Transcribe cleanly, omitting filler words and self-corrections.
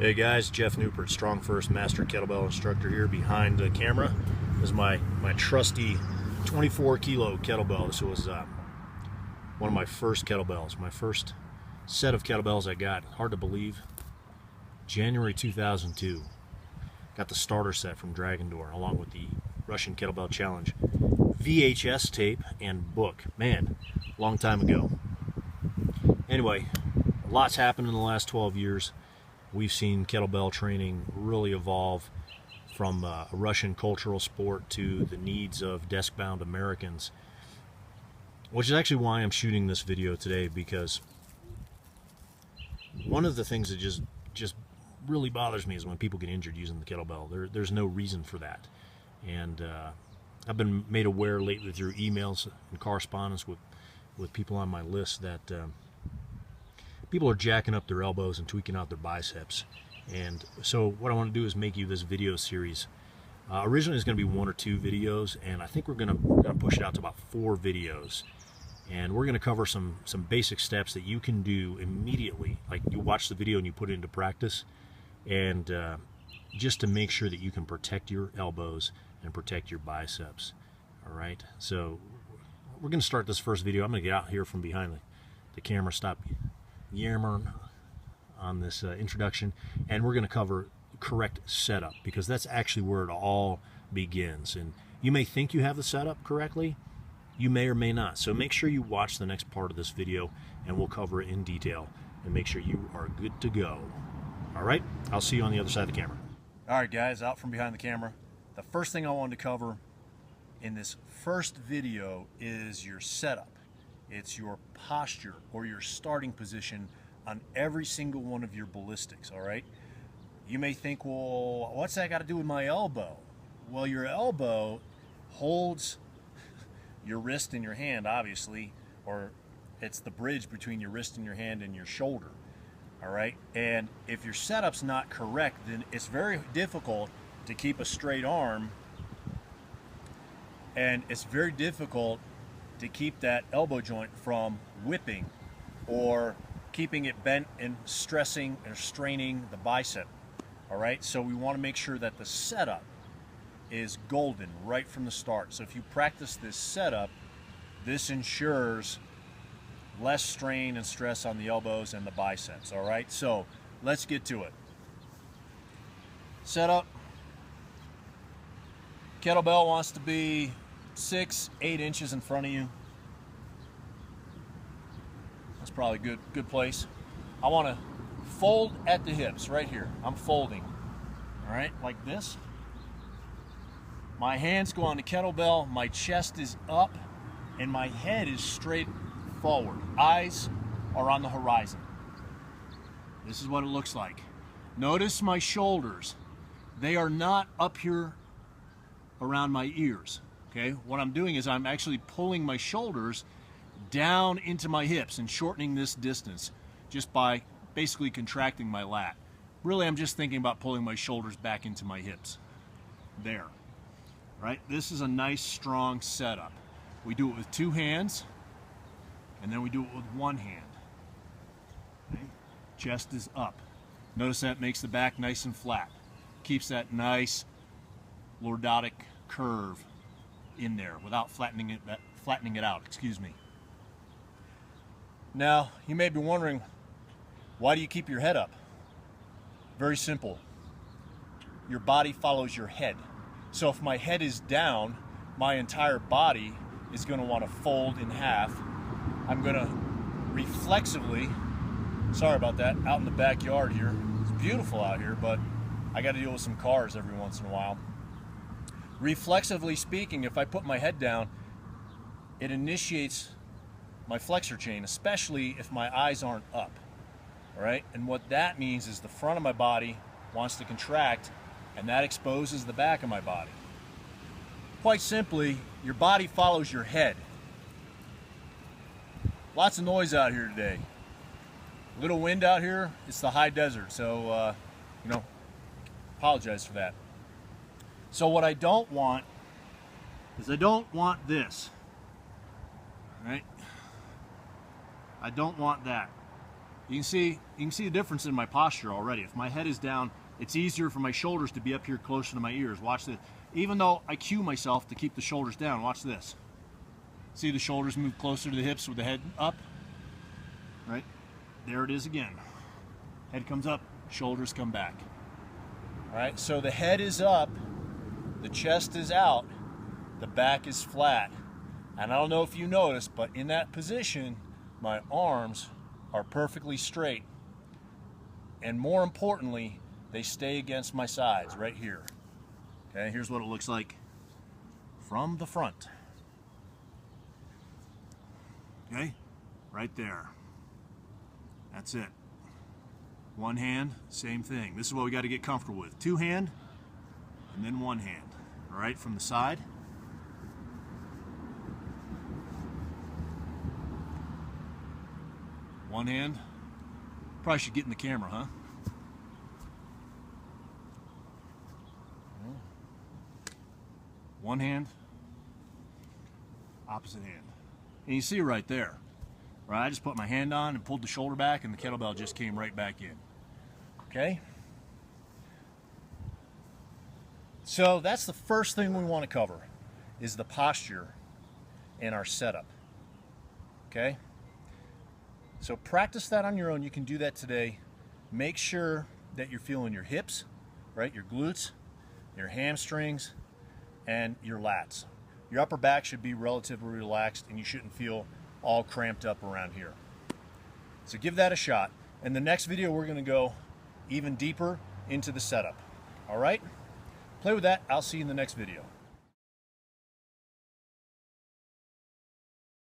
Hey guys, Jeff Newport, Strong First Master Kettlebell Instructor here. Behind the camera is my trusty 24 kilo kettlebell. This was one of my first kettlebells, my first set of kettlebells I got. Hard to believe. January 2002. Got the starter set from Dragon Door along with the Russian Kettlebell Challenge VHS tape and book. Man, long time ago. Anyway, lots happened in the last 12 years. We've seen kettlebell training really evolve from a Russian cultural sport to the needs of desk-bound Americans, which is actually why I'm shooting this video today, because one of the things that just really bothers me is when people get injured using the kettlebell. There's no reason for that. And I've been made aware lately through emails and correspondence with people on my list that people are jacking up their elbows and tweaking out their biceps. And so what I want to do is make you this video series. Originally it's going to be 1 or 2 videos, and I think we're going to push it out to about 4 videos. And we're going to cover some basic steps that you can do immediately. Like, you watch the video and you put it into practice, and just to make sure that you can protect your elbows and protect your biceps. All right, so we're going to start this first video. I'm going to get out here from behind the camera, stop yammering on this introduction, and we're going to cover correct setup, because that's actually where it all begins. And you may think you have the setup correctly, you may or may not. So make sure you watch the next part of this video and we'll cover it in detail and make sure you are good to go. All right, I'll see you on the other side of the camera. All right guys, out from behind the camera. The first thing I wanted to cover in this first video is your setup. It's your posture or your starting position on every single one of your ballistics, all right? You may think, well, what's that got to do with my elbow? Well, your elbow holds your wrist and your hand, obviously, or it's the bridge between your wrist and your hand and your shoulder, all right? And if your setup's not correct, then it's very difficult to keep a straight arm, and it's very difficult to keep that elbow joint from whipping or keeping it bent and stressing or straining the bicep. All right, so we want to make sure that the setup is golden right from the start. So if you practice this setup, this ensures less strain and stress on the elbows and the biceps. All right, so let's get to it. Setup. Kettlebell wants to be 6-8 inches in front of you. That's probably a good place. I want to fold at the hips right here. I'm folding, all right, like this. My hands go on the kettlebell, my chest is up, and my head is straight forward. Eyes are on the horizon. This is what it looks like. Notice my shoulders. They are not up here around my ears. Okay, what I'm doing is I'm actually pulling my shoulders down into my hips and shortening this distance just by basically contracting my lat. Really, I'm just thinking about pulling my shoulders back into my hips. There. Right? This is a nice, strong setup. We do it with 2 hands, and then we do it with 1 hand. Okay? Chest is up. Notice that makes the back nice and flat. Keeps that nice lordotic curve in there without flattening it out, excuse me. Now, you may be wondering, why do you keep your head up? Very simple. Your body follows your head. So if my head is down, my entire body is going to want to fold in half. I'm going to reflexively, sorry about that, out in the backyard here. It's beautiful out here, but I got to deal with some cars every once in a while. Reflexively speaking, if I put my head down, it initiates my flexor chain, especially if my eyes aren't up. All right, and what that means is the front of my body wants to contract, and that exposes the back of my body. Quite simply, your body follows your head. Lots of noise out here today. Little wind out here. It's the high desert, so apologize for that. So what I don't want is I don't want this. Right? I don't want that. You can see the difference in my posture already. If my head is down, it's easier for my shoulders to be up here closer to my ears. Watch this. Even though I cue myself to keep the shoulders down, watch this. See the shoulders move closer to the hips with the head up? Right? There it is again. Head comes up, shoulders come back. All right, so the head is up, the chest is out, the back is flat. And I don't know if you noticed, but in that position, my arms are perfectly straight. And more importantly, they stay against my sides right here. Okay, here's what it looks like from the front. Okay, right there. That's it. One hand, same thing. This is what we got to get comfortable with. Two hand, and then one hand. All right, from the side. One hand. Probably should get in the camera, huh? One hand, opposite hand. And you see right there, right? I just put my hand on and pulled the shoulder back and the kettlebell just came right back in. Okay? So that's the first thing we want to cover is the posture and our setup. Okay? So practice that on your own. You can do that today. Make sure that you're feeling your hips, right? Your glutes, your hamstrings, and your lats. Your upper back should be relatively relaxed and you shouldn't feel all cramped up around here. So give that a shot. In the next video, we're going to go even deeper into the setup. All right? Play with that. I'll see you in the next video.